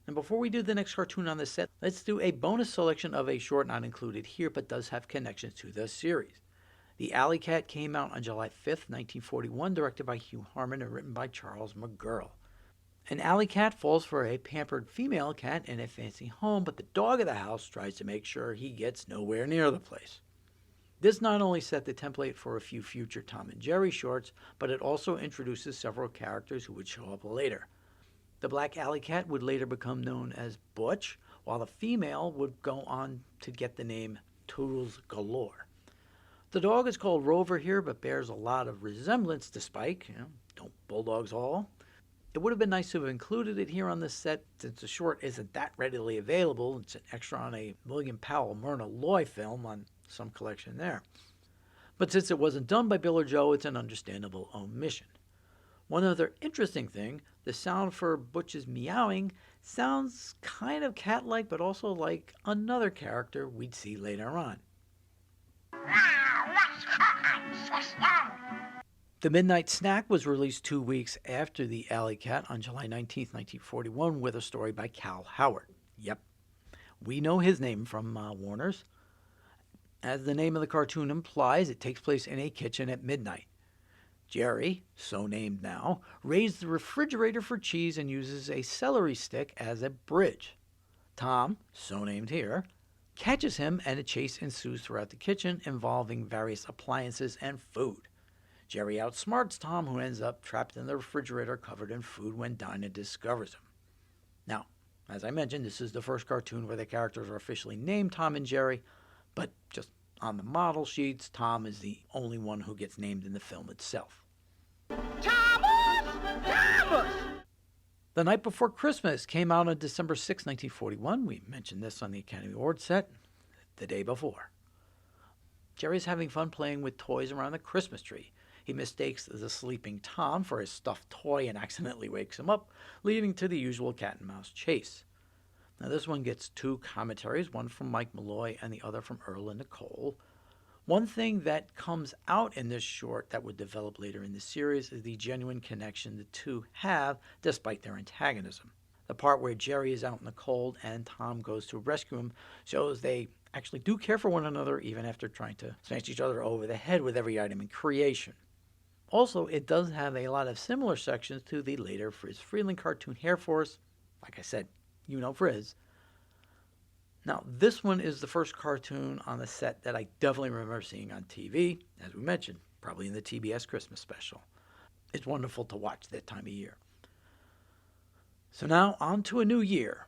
And before we do the next cartoon on this set, let's do a bonus selection of a short not included here but does have connections to the series. The Alley Cat came out on July 5th, 1941, directed by Hugh Harman and written by Charles McGurl. An alley cat falls for a pampered female cat in a fancy home, but the dog of the house tries to make sure he gets nowhere near the place. This not only set the template for a few future Tom and Jerry shorts, but it also introduces several characters who would show up later. The black alley cat would later become known as Butch, while the female would go on to get the name Toodles Galore. The dog is called Rover here, but bears a lot of resemblance to Spike. Don't bulldogs all? It would have been nice to have included it here on this set since the short isn't that readily available. It's an extra on a William Powell Myrna Loy film on some collection there. But since it wasn't done by Bill or Joe, it's an understandable omission. One other interesting thing, the sound for Butch's meowing sounds kind of cat-like, but also like another character we'd see later on. The Midnight Snack was released 2 weeks after The Alley Cat on July 19, 1941, with a story by Cal Howard. Yep, we know his name from Warner's. As the name of the cartoon implies, it takes place in a kitchen at midnight. Jerry, so named now, raids the refrigerator for cheese and uses a celery stick as a bridge. Tom, so named here, catches him and a chase ensues throughout the kitchen involving various appliances and food. Jerry outsmarts Tom, who ends up trapped in the refrigerator covered in food when Dinah discovers him. Now, as I mentioned, this is the first cartoon where the characters are officially named Tom and Jerry, but just on the model sheets, Tom is the only one who gets named in the film itself. Thomas! Thomas! The Night Before Christmas came out on December 6, 1941. We mentioned this on the Academy Awards set the day before. Jerry's having fun playing with toys around the Christmas tree. He mistakes the sleeping Tom for his stuffed toy and accidentally wakes him up, leading to the usual cat and mouse chase. Now this one gets two commentaries, one from Mike Malloy and the other from Earl and Nicole. One thing that comes out in this short that would develop later in the series is the genuine connection the two have despite their antagonism. The part where Jerry is out in the cold and Tom goes to rescue him shows they actually do care for one another even after trying to smash each other over the head with every item in creation. Also, it does have a lot of similar sections to the later Friz Freleng cartoon Hair Force. Like I said, you know Friz. Now, this one is the first cartoon on the set that I definitely remember seeing on TV, as we mentioned, probably in the TBS Christmas special. It's wonderful to watch that time of year. So now, on to a new year.